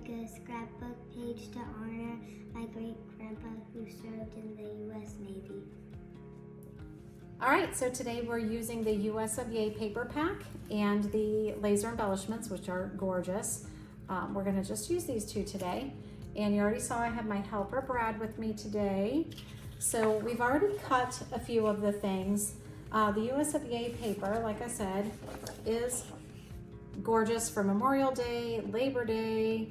like a scrapbook page to honor my great-grandpa who served in the U.S. Navy. All right, so today we're using the US of Yay paper pack and the laser embellishments, which are gorgeous. We're gonna just use these two today. And you already saw I have my helper Brad with me today. So we've already cut a few of the things. The US of Yay paper, like I said, is gorgeous for Memorial Day, Labor Day,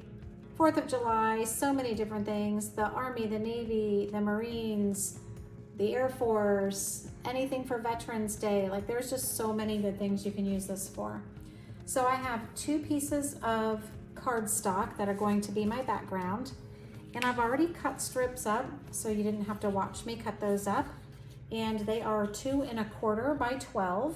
4th of July, so many different things. The Army, the Navy, the Marines, the Air Force, anything for Veterans Day. Like there's just so many good things you can use this for. So I have 2 pieces of cardstock that are going to be my background. And I've already cut strips up, so you didn't have to watch me cut those up. And they are 2 1/4 by 12.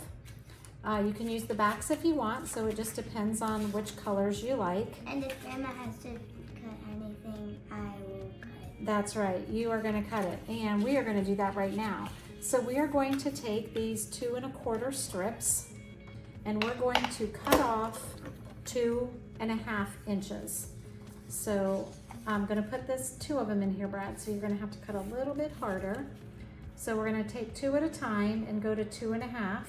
You can use the backs if you want, so it just depends on which colors you like. And if Grandma has to cut anything, I will cut it. That's right, you are gonna cut it. And we are gonna do that right now. So we are going to take these 2 1/4 strips and we're going to cut off 2 1/2 inches. So I'm gonna put 2 of them in here, Brad, so you're gonna have to cut a little bit harder. So we're gonna take 2 at a time and go to 2 1/2.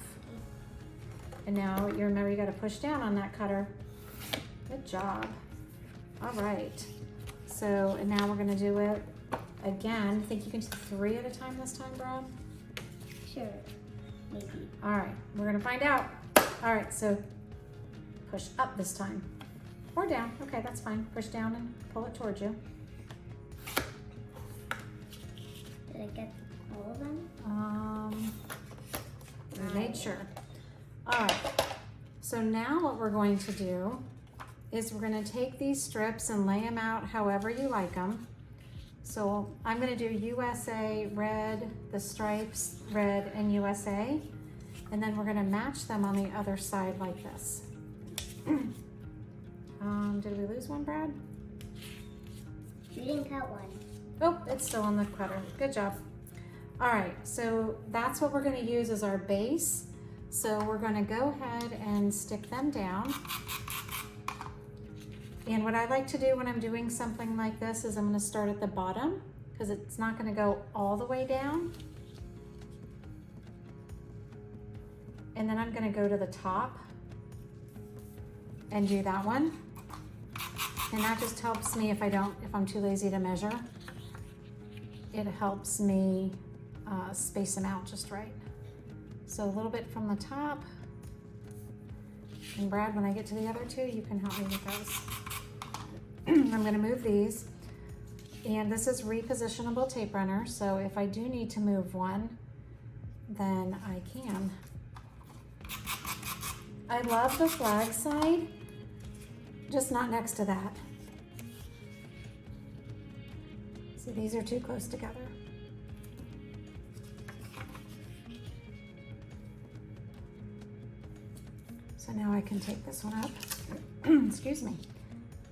And now you remember you gotta push down on that cutter. Good job. All right. So, and now we're gonna do it again. Think you can do 3 at a time this time, Brad? Sure, maybe. All right, we're gonna find out. All right, so push up this time. Or down, okay, that's fine. Push down and pull it towards you. Did I get all of them? We made sure. All right, so now what we're going to do is we're gonna take these strips and lay them out however you like them. So I'm gonna do USA, red, the stripes, red, and USA. And then we're gonna match them on the other side like this. Did we lose one, Brad? You didn't cut one. Oh, it's still on the cutter. Good job. All right, so that's what we're gonna use as our base. So we're gonna go ahead and stick them down. And what I like to do when I'm doing something like this is I'm gonna start at the bottom because it's not gonna go all the way down. And then I'm gonna go to the top and do that one. And that just helps me if I'm too lazy to measure. It helps me space them out just right. So a little bit from the top. And Brad, when I get to the other 2, you can help me with those. I'm gonna move these. And this is repositionable tape runner, so if I do need to move one, then I can. I love the flag side, just not next to that. See, these are too close together. So now I can take this one up, excuse me,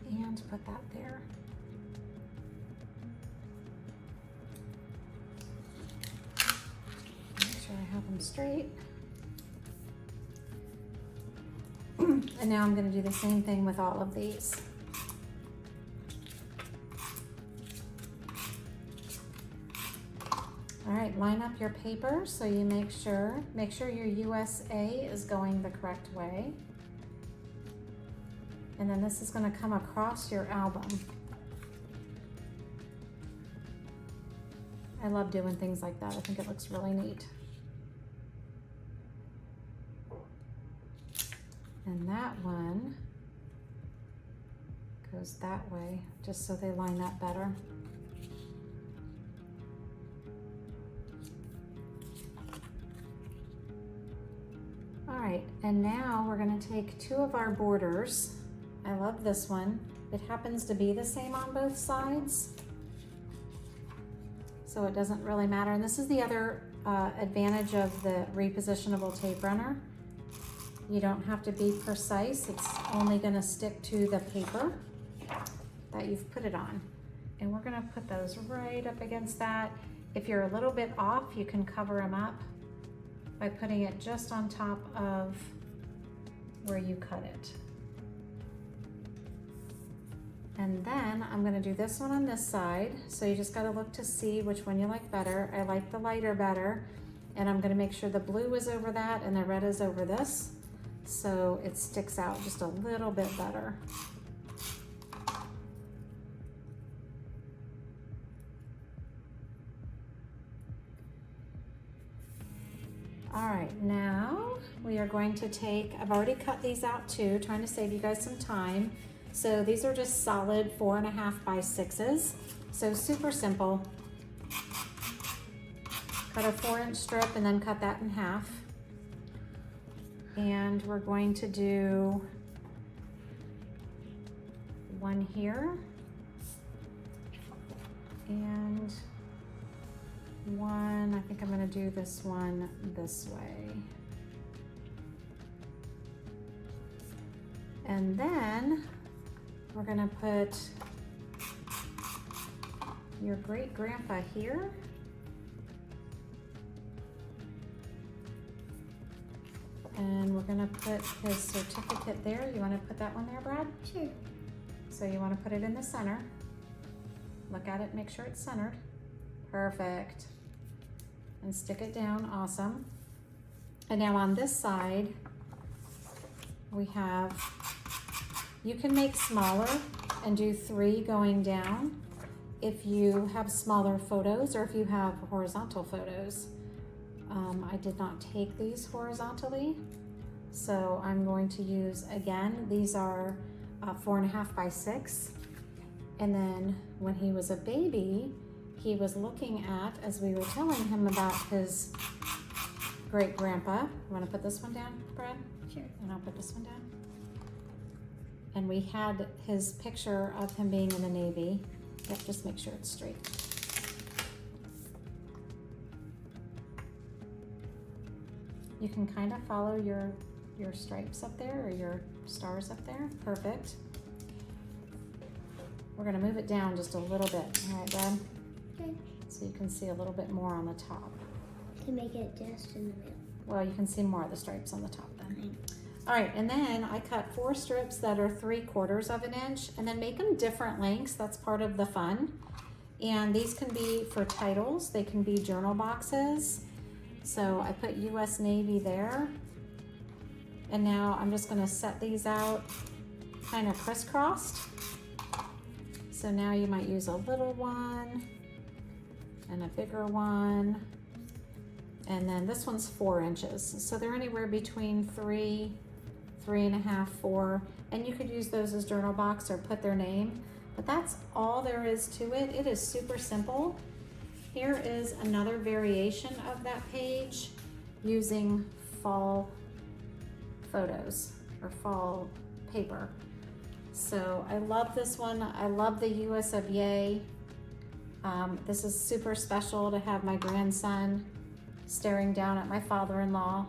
and put that there. Make sure I have them straight. And now I'm going to do the same thing with all of these. All right, line up your paper so you make sure your USA is going the correct way. And then this is going to come across your album. I love doing things like that. I think it looks really neat. And that one goes that way, just so they line up better. All right, and now we're gonna take 2 of our borders. I love this one. It happens to be the same on both sides, so it doesn't really matter. And this is the other advantage of the repositionable tape runner. You don't have to be precise. It's only gonna stick to the paper that you've put it on. And we're gonna put those right up against that. If you're a little bit off, you can cover them up by putting it just on top of where you cut it. And then I'm gonna do this one on this side. So you just gotta look to see which one you like better. I like the lighter better. And I'm gonna make sure the blue is over that and the red is over this. So it sticks out just a little bit better. All right, now we are going to take, I've already cut these out too, trying to save you guys some time. So these are just solid 4.5 by 6s. So super simple. Cut a 4-inch strip and then cut that in half. And we're going to do one here and one, I think I'm gonna do this one this way. And then we're gonna put your great grandpa here. And we're gonna put his certificate there. You wanna put that one there, Brad? Sure. So you wanna put it in the center. Look at it, make sure it's centered. Perfect. And stick it down, awesome. And now on this side, we have, you can make smaller and do 3 going down if you have smaller photos or if you have horizontal photos. I did not take these horizontally, so I'm going to use, again, these are 4.5 by 6. And then when he was a baby, he was looking at, as we were telling him about his great grandpa. You want to put this one down, Brad? Sure. And I'll put this one down. And we had his picture of him being in the Navy. Yep, just make sure it's straight. You can kind of follow your stripes up there or your stars up there. Perfect. We're gonna move it down just a little bit. All right, Brad? Okay. So you can see a little bit more on the top. To make it just in the middle. Well, you can see more of the stripes on the top then. Okay. All right, and then I cut 4 strips that are 3/4 of an inch and then make them different lengths. That's part of the fun. And these can be for titles. They can be journal boxes. So I put US Navy there. And now I'm just gonna set these out kind of crisscrossed. So now you might use a little one and a bigger one. And then this one's 4 inches. So they're anywhere between 3, 3.5, 4. And you could use those as journal box or put their name. But that's all there is to it. It is super simple. Here is another variation of that page using fall photos or fall paper. So I love this one. I love the US of Yay. This is super special to have my grandson staring down at my father-in-law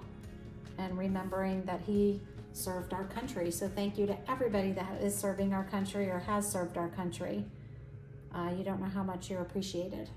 and remembering that he served our country. So thank you to everybody that is serving our country or has served our country. You don't know how much you're appreciated.